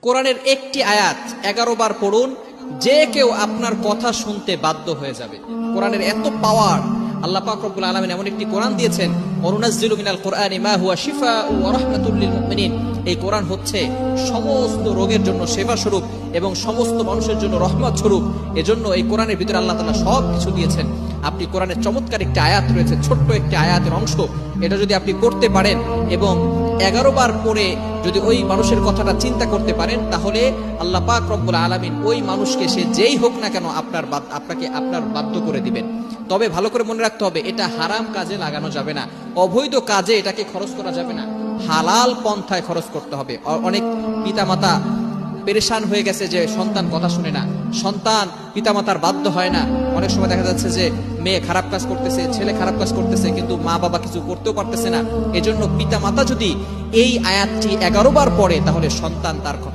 কোরআনের একটি আয়াত 11 বার পড়ুন, যে কেউ আপনার কথা শুনতে বাধ্য হয়ে যাবে। কোরআনের এত পাওয়ার, আল্লাহ পাক রব্বুল আলামিন এমন একটি কোরআন দিয়েছেন, ওয়ানুনাজ্জিলু মিনাল কুরআনি মা হুয়া শিফাউ ওয়া রাহমাতুল লিল মুমিনিন। এই কোরআন হচ্ছে সমস্ত রোগের জন্য সেবা স্বরূপ এবং সমস্ত মানুষের জন্য রহমত স্বরূপ। এজন্য এই কোরআনের ভিতরে আল্লাহ তাআলা সব কিছু দিয়েছেন। আপনি কোরআনের চমৎকার একটি আয়াত রয়েছে, ছোট্ট একটি আয়াতের অংশ, এটা যদি আপনি করতে পারেন এবং 11 বার পরে যদি ওই মানুষের কথাটা চিন্তা করতে পারেন, তাহলে আল্লাহ পাক রব্বুল আলামিন ওই মানুষকে, সে যেই হোক না কেন, আপনাকে বাধ্য করে দিবেন। তবে ভালো করে মনে রাখতে হবে, এটা হারাম কাজে লাগানো যাবে না, অবৈধ কাজে এটাকে খরচ করা যাবে না, হালাল পন্থায় খরচ করতে হবে। অনেক পিতামাতা পেরেশান হয়ে গেছে যে সন্তান কথা শুনে না, সন্তান পিতামাতার বাধ্য হয় না। অনেক সময় দেখা যাচ্ছে যে মেয়ে খারাপ কাজ করতেছে, ছেলে খারাপ কাজ করতেছে, কিন্তু মা বাবা কিছু করতেও পারতেছে না। এজন্য পিতামাতা যদি এই আয়াতটি 11 বার পড়ে, তাহলে সন্তান তার কথা